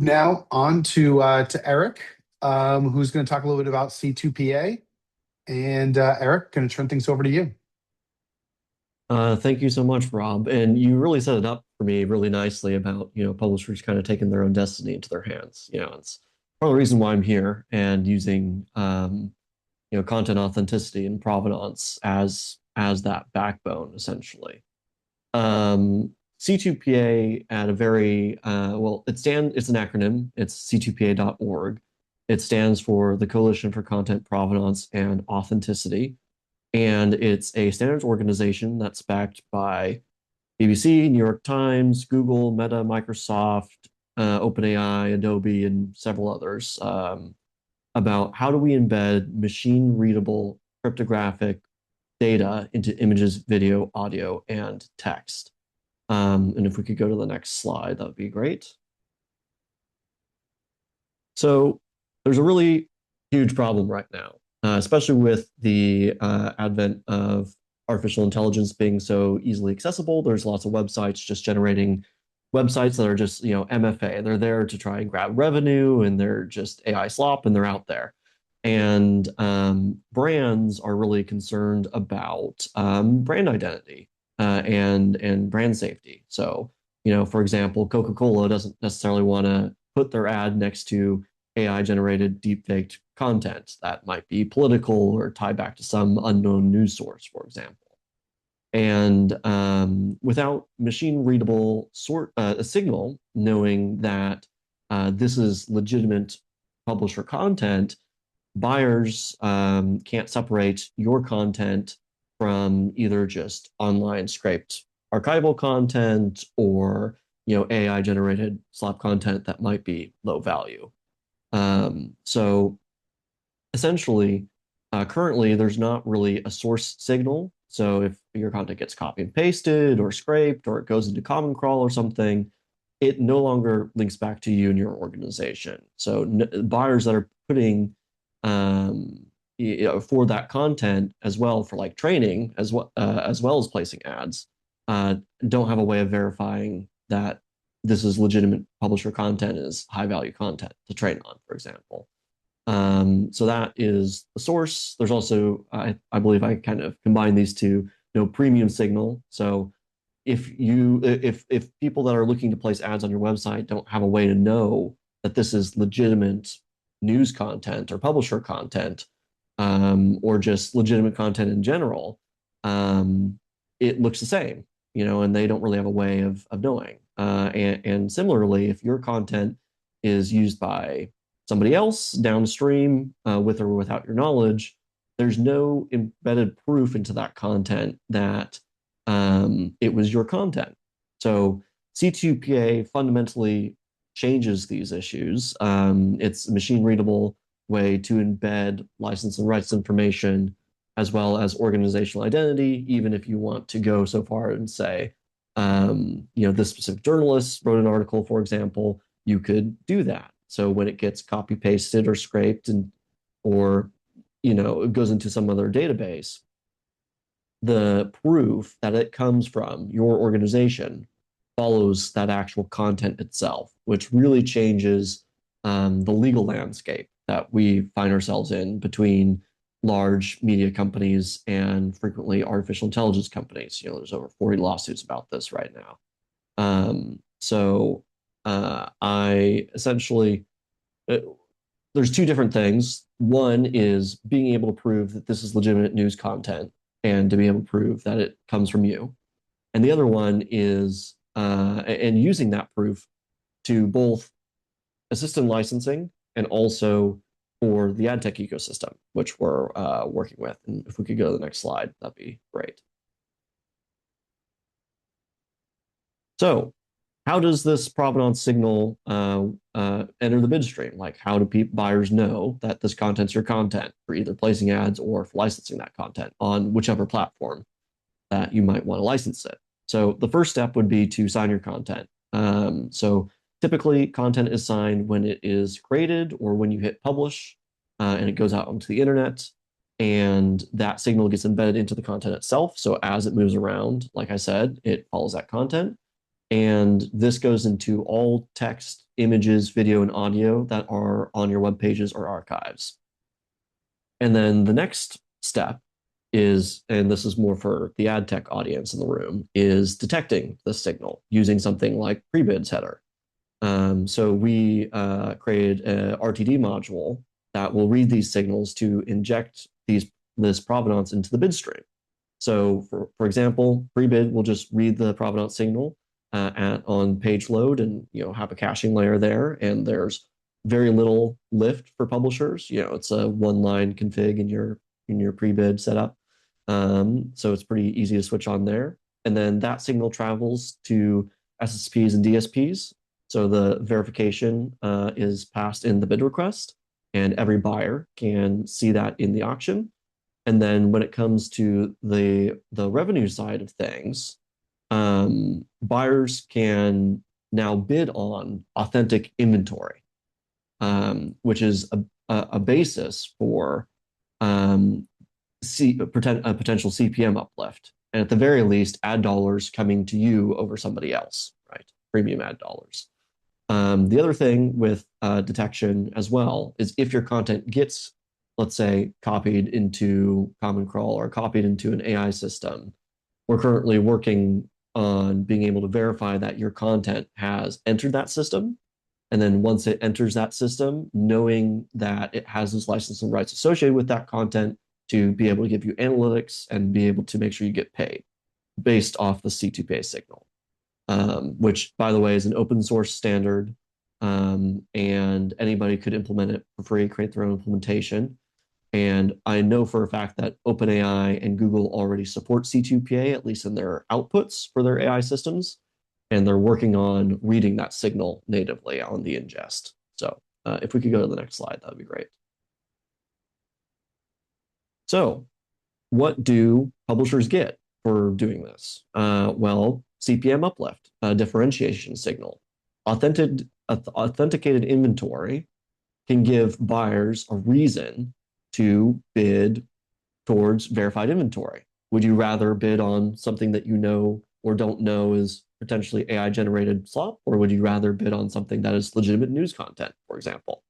Now on to Erik, who's going to talk a little bit about C2PA. And Erik, going to turn things over to you. Thank you so much, Rob. And you really set it up for me really nicely about, publishers kind of taking their own destiny into their hands. It's part of the reason why I'm here and using, content authenticity and provenance as that backbone, essentially. C2PA at a very, it's an acronym. It's C2PA.org. It stands for the Coalition for Content Provenance and Authenticity. And it's a standards organization that's backed by BBC, New York Times, Google, Meta, Microsoft, OpenAI, Adobe, and several others about how do we embed machine-readable cryptographic data into images, video, audio, and text. And if we could go to the next slide, that would be great. So there's a really huge problem right now, especially with the advent of artificial intelligence being so easily accessible. There's lots of websites just generating websites that are just, MFA. They're there to try and grab revenue, and they're just AI slop, and they're out there. And brands are really concerned about brand identity and brand safety. So, for example, Coca-Cola doesn't necessarily want to put their ad next to AI-generated deepfaked content that might be political or tie back to some unknown news source, for example. And without machine-readable a signal, knowing that this is legitimate publisher content, buyers can't separate your content from either just online scraped archival content or AI generated slop content that might be low value. So essentially, currently there's not really a source signal. So if your content gets copy and pasted or scraped or it goes into Common Crawl or something, it no longer links back to you and your organization. So buyers that are putting for that content as well for like training as well as placing ads don't have a way of verifying that this is legitimate publisher content, is high value content to train on, for example. So that is the source. There's also, I believe I kind of combine these two, premium signal. So if people that are looking to place ads on your website don't have a way to know that this is legitimate news content or publisher content, or just legitimate content in general, it looks the same, and they don't really have a way of knowing. And similarly, if your content is used by somebody else downstream, with or without your knowledge, there's no embedded proof into that content that it was your content. So C2PA fundamentally changes these issues. It's a machine readable way to embed license and rights information as well as organizational identity, even if you want to go so far and say, this specific journalist wrote an article, for example, you could do that. So when it gets copy pasted or scraped or it goes into some other database, the proof that it comes from your organization follows that actual content itself, which really changes the legal landscape that we find ourselves in between large media companies and frequently artificial intelligence companies. There's over 40 lawsuits about this right now. I essentially, there's two different things. One is being able to prove that this is legitimate news content and to be able to prove that it comes from you. And the other one is, and using that proof to both assist in licensing and also for the ad tech ecosystem, which we're working with. And if we could go to the next slide, that'd be great. So how does this provenance signal enter the bid stream? Like, how do buyers know that this content's your content for either placing ads or for licensing that content on whichever platform that you might want to license it? So the first step would be to sign your content. So typically, content is signed when it is created or when you hit publish, and it goes out onto the internet, and that signal gets embedded into the content itself. So as it moves around, like I said, it follows that content. And this goes into all text images, video, and audio that are on your web pages or archives. And then the next step is, and this is more for the ad tech audience in the room, is detecting the signal using something like Prebid's header. So we created a RTD module that will read these signals to inject this provenance into the bid stream. So for example, Prebid will just read the provenance signal on page load and have a caching layer there, and there's very little lift for publishers. It's a one-line config in your Prebid setup. So it's pretty easy to switch on there. And then that signal travels to SSPs and DSPs. So the verification is passed in the bid request, and every buyer can see that in the auction. And then when it comes to the revenue side of things, buyers can now bid on authentic inventory, which is a basis for a potential CPM uplift, and at the very least, ad dollars coming to you over somebody else, right? Premium ad dollars. The other thing with detection as well is if your content gets, let's say, copied into Common Crawl or copied into an AI system, we're currently working on being able to verify that your content has entered that system. And then once it enters that system, knowing that it has those licensing rights associated with that content to be able to give you analytics and be able to make sure you get paid based off the C2PA signal, which, by the way, is an open source standard, and anybody could implement it for free, create their own implementation. And I know for a fact that OpenAI and Google already support C2PA, at least in their outputs for their AI systems. And they're working on reading that signal natively on the ingest. So if we could go to the next slide, that would be great. So what do publishers get for doing this? Well, CPM uplift, a differentiation signal. Authenticated inventory can give buyers a reason to bid towards verified inventory. Would you rather bid on something that you know or don't know is potentially AI generated slop, or would you rather bid on something that is legitimate news content, for example?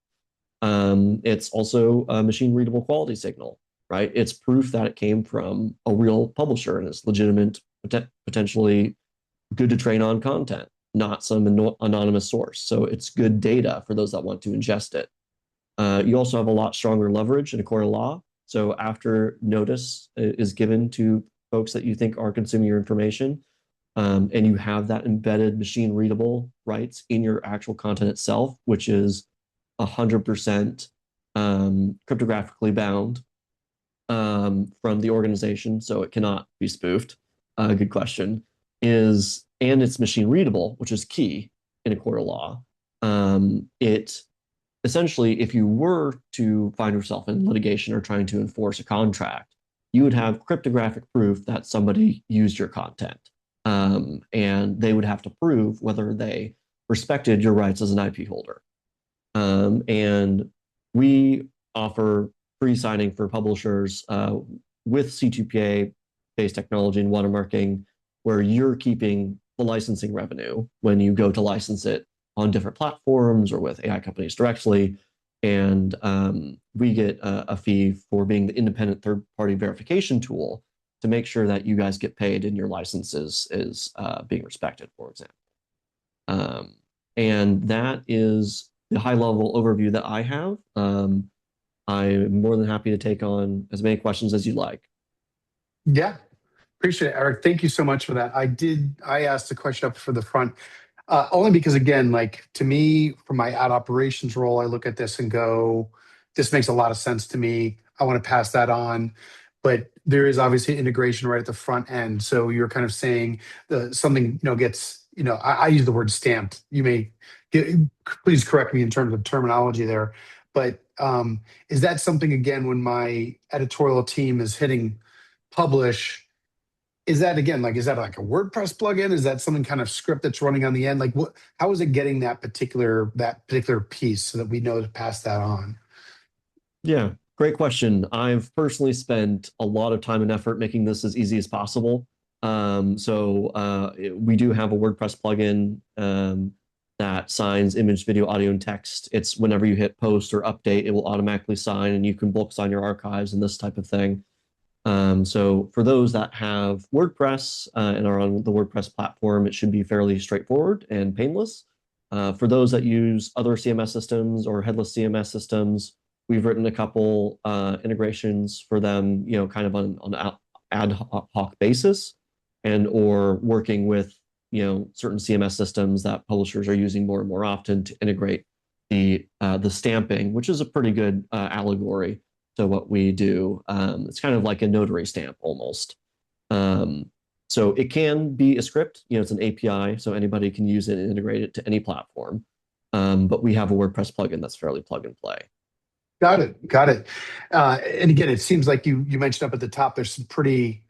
It's also a machine readable quality signal, right? It's proof that it came from a real publisher and it's legitimate, potentially good to train on content, not some anonymous source. So it's good data for those that want to ingest it. You also have a lot stronger leverage in a court of law. So after notice is given to folks that you think are consuming your information, and you have that embedded machine readable rights in your actual content itself, which is 100% cryptographically bound from the organization, so it cannot be spoofed. Good question. And it's machine readable, which is key in a court of law. It essentially, if you were to find yourself in litigation or trying to enforce a contract, you would have cryptographic proof that somebody used your content. And they would have to prove whether they respected your rights as an IP holder. And we offer free signing for publishers with C2PA-based technology and watermarking, where you're keeping the licensing revenue when you go to license it on different platforms or with AI companies directly. And we get a fee for being the independent third-party verification tool to make sure that you guys get paid and your licenses is being respected, for example. And that is the high-level overview that I have. I'm more than happy to take on as many questions as you'd like. Yeah, appreciate it, Erik. Thank you so much for that. I asked a question up for the front, only because, again, like, to me, from my ad operations role, I look at this and go, this makes a lot of sense to me. I want to pass that on. But there is obviously integration right at the front end. So you're kind of saying something gets, I use the word stamped. You may please correct me in terms of terminology there. But is that something, again, when my editorial team is hitting publish, is that like a WordPress plugin? Is that something kind of script that's running on the end? Like, how is it getting that particular piece so that we know to pass that on? Yeah, great question. I've personally spent a lot of time and effort making this as easy as possible. So we do have a WordPress plugin that signs image, video, audio, and text. It's whenever you hit post or update, it will automatically sign, and you can bulk sign your archives and this type of thing. So for those that have WordPress and are on the WordPress platform, it should be fairly straightforward and painless. For those that use other CMS systems or headless CMS systems, we've written a couple integrations for them, kind of on an ad hoc basis, and or working with certain CMS systems that publishers are using more and more often to integrate the stamping, which is a pretty good allegory to what we do. It's kind of like a notary stamp almost. So it can be a script, it's an API, so anybody can use it and integrate it to any platform. But we have a WordPress plugin that's fairly plug and play. Got it. Got it. And again, it seems like you mentioned up at the top, there's some pretty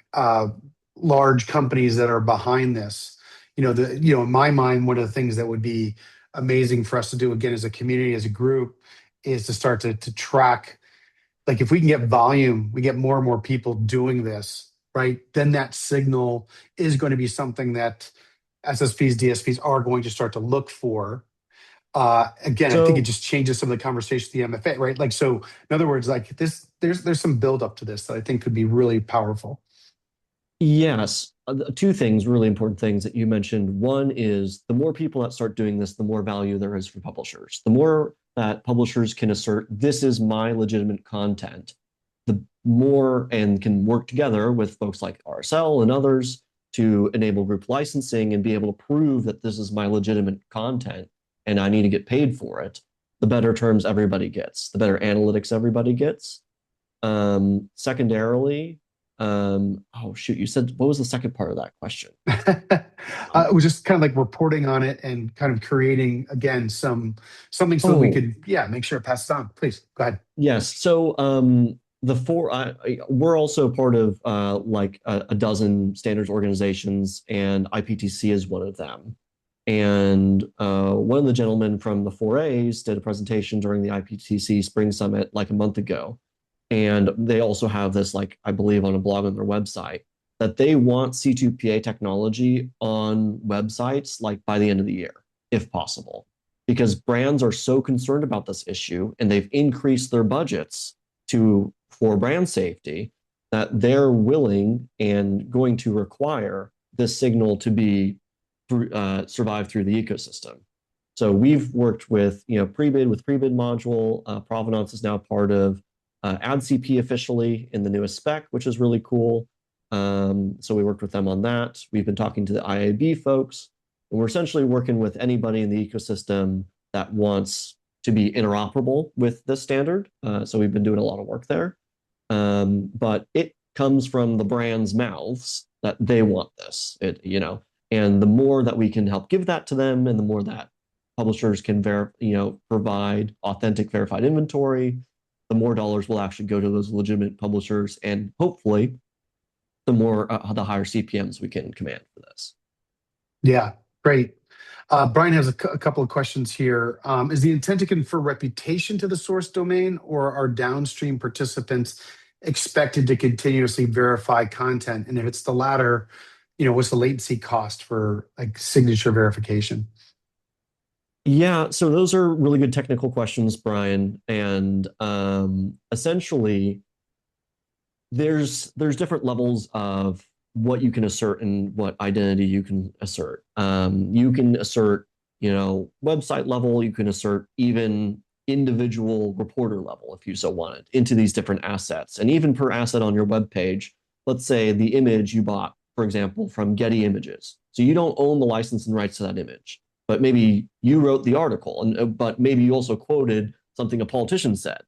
large companies that are behind this. In my mind, one of the things that would be amazing for us to do again as a community, as a group, is to start to track. Like if we can get volume, we get more and more people doing this, right? Then that signal is going to be something that SSPs, DSPs are going to start to look for. Again, I think it just changes some of the conversation, the MFA, right? Like, so in other words, like this, there's some build up to this that I think could be really powerful. Yes, two things, really important things that you mentioned. One is the more people that start doing this, the more value there is for publishers. The more that publishers can assert, this is my legitimate content, the more and can work together with folks like RSL and others to enable group licensing and be able to prove that this is my legitimate content and I need to get paid for it, the better terms everybody gets, the better analytics everybody gets. Secondarily, oh shoot, you said, what was the second part of that question? It was just kind of like reporting on it and kind of creating again something so that we could make sure it passes on. Please go ahead. Yes. So we're also part of like a dozen standards organizations, and IPTC is one of them. And one of the gentlemen from the 4As did a presentation during the IPTC Spring Summit like a month ago. And they also have this, like, I believe on a blog on their website, that they want C2PA technology on websites like by the end of the year, if possible, because brands are so concerned about this issue and they've increased their budgets for brand safety that they're willing and going to require this signal to be survive through the ecosystem. So we've worked with Prebid with Prebid module. Provenance is now part of AdCP officially in the newest spec, which is really cool. So we worked with them on that. We've been talking to the IAB folks, and we're essentially working with anybody in the ecosystem that wants to be interoperable with this standard. So we've been doing a lot of work there. But it comes from the brand's mouths that they want this, and the more that we can help give that to them, and the more that publishers can provide authentic verified inventory, the more dollars will actually go to those legitimate publishers, and hopefully the higher CPMs we can command for this. Yeah, great. Brian has a couple of questions here. Is the intent to confer reputation to the source domain, or are downstream participants expected to continuously verify content? And if it's the latter, what's the latency cost for like signature verification? Yeah, so those are really good technical questions, Brian. And essentially, there's different levels of what you can assert and what identity you can assert. You can assert, website level. You can assert even individual reporter level, if you so wanted, into these different assets. And even per asset on your web page, let's say the image you bought, for example, from Getty Images. So you don't own the license and rights to that image, but maybe you wrote the article, but maybe you also quoted something a politician said.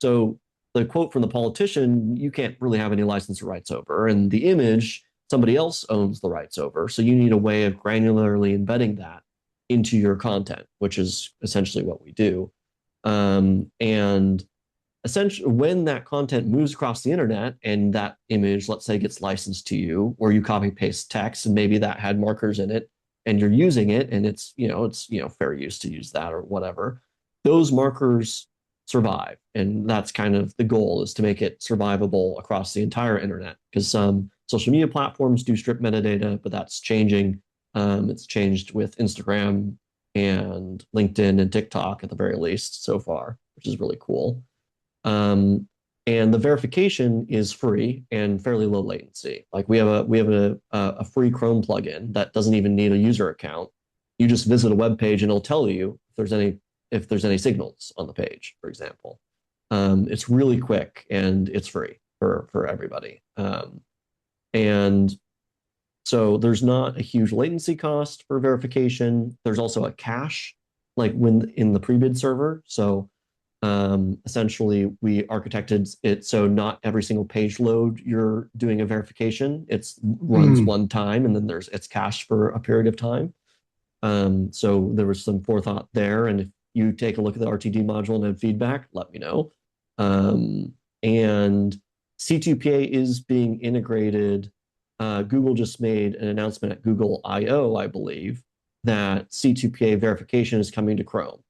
So the quote from the politician, you can't really have any license or rights over, and the image, somebody else owns the rights over. So you need a way of granularly embedding that into your content, which is essentially what we do. And essentially, when that content moves across the internet and that image, let's say, gets licensed to you, or you copy paste text and maybe that had markers in it, and you're using it, and it's fair use to use that or whatever, those markers survive. And that's kind of the goal, is to make it survivable across the entire internet, because some social media platforms do strip metadata, but that's changing. It's changed with Instagram and LinkedIn and TikTok at the very least so far, which is really cool. And the verification is free and fairly low latency. Like we have a free Chrome plugin that doesn't even need a user account. You just visit a web page and it'll tell you if there's any signals on the page, for example. It's really quick and it's free for everybody. And so there's not a huge latency cost for verification. There's also a cache, like when in the Prebid server. So essentially, we architected it so not every single page load you're doing a verification. It's runs one time and then it's cached for a period of time. So there was some forethought there. And if you take a look at the RTD module and have feedback, let me know. And C2PA is being integrated. Google just made an announcement at Google I/O, I believe, that C2PA verification is coming to Chrome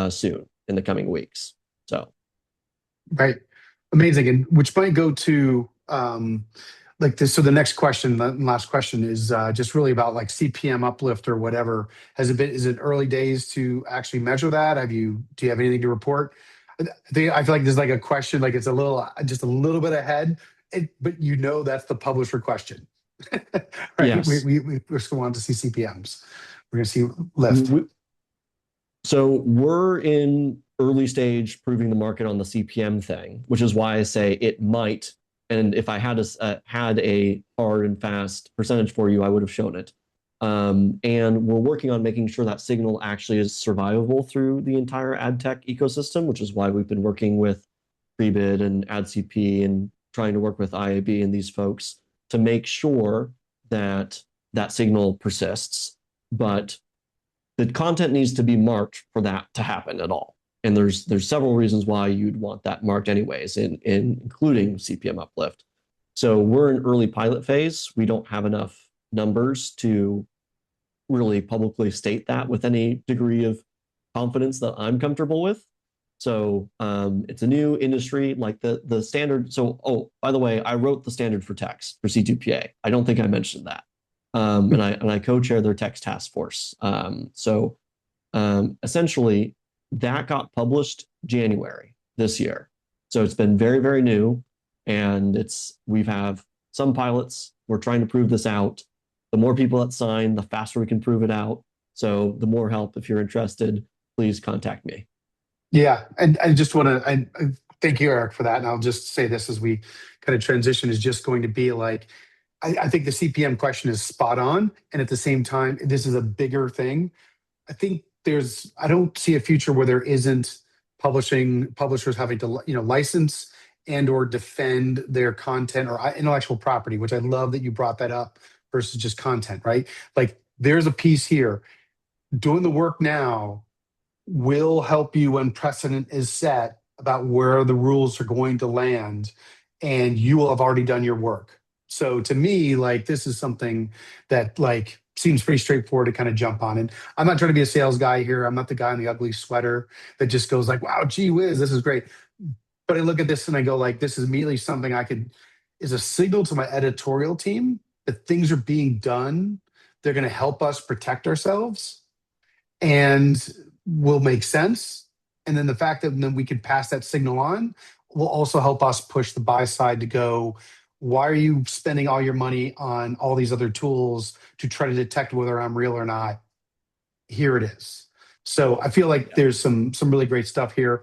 soon in the coming weeks. So, right, amazing, and which might go to like this. So the next question, the last question, is just really about like CPM uplift or whatever. Is it early days to actually measure that? Do you have anything to report? I feel like there's like a question, like it's just a little bit ahead, but that's the publisher question, right? yes. We're still want to see CPMs. We're going to see lift. So we're in early stage proving the market on the CPM thing, which is why I say it might. And if I had a hard and fast percentage for you, I would have shown it. And we're working on making sure that signal actually is survivable through the entire ad tech ecosystem, which is why we've been working with Prebid and AdCP and trying to work with IAB and these folks to make sure that that signal persists. But the content needs to be marked for that to happen at all. And there's several reasons why you'd want that marked anyways, including CPM uplift. So we're in early pilot phase. We don't have enough numbers to really publicly state that with any degree of confidence that I'm comfortable with. So it's a new industry, like the standard. So, oh, by the way, I wrote the standard for text for C2PA. I don't think I mentioned that. And I co-chair their text task force. So essentially, that got published January this year. So it's been very, very new, and we have some pilots. We're trying to prove this out. The more people that sign, the faster we can prove it out. So the more help, if you're interested, please contact me. Yeah, and I just want to thank you, Erik, for that. And I'll just say this as we kind of transition is just going to be like, I think the CPM question is spot on. And at the same time, this is a bigger thing. I think I don't see a future where there isn't publishers having to, license and or defend their content or intellectual property, which I love that you brought that up versus just content, right? Like there's a piece here. Doing the work now will help you when precedent is set about where the rules are going to land, and you will have already done your work. So to me, like this is something that like seems pretty straightforward to kind of jump on. And I'm not trying to be a sales guy here. I'm not the guy in the ugly sweater that just goes like, wow, gee whiz, this is great. But I look at this and I go like, this is immediately something is a signal to my editorial team that things are being done. They're going to help us protect ourselves and will make sense. And then the fact that then we can pass that signal on will also help us push the buy side to go, why are you spending all your money on all these other tools to try to detect whether I'm real or not? Here it is. So I feel like there's some really great stuff here.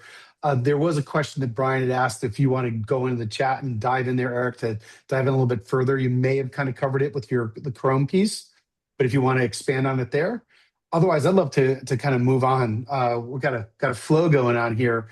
There was a question that Brian had asked if you want to go into the chat and dive in there, Erik, to dive in a little bit further. You may have kind of covered it with the Chrome piece, but if you want to expand on it there. Otherwise, I'd love to kind of move on. We've got a flow going on here.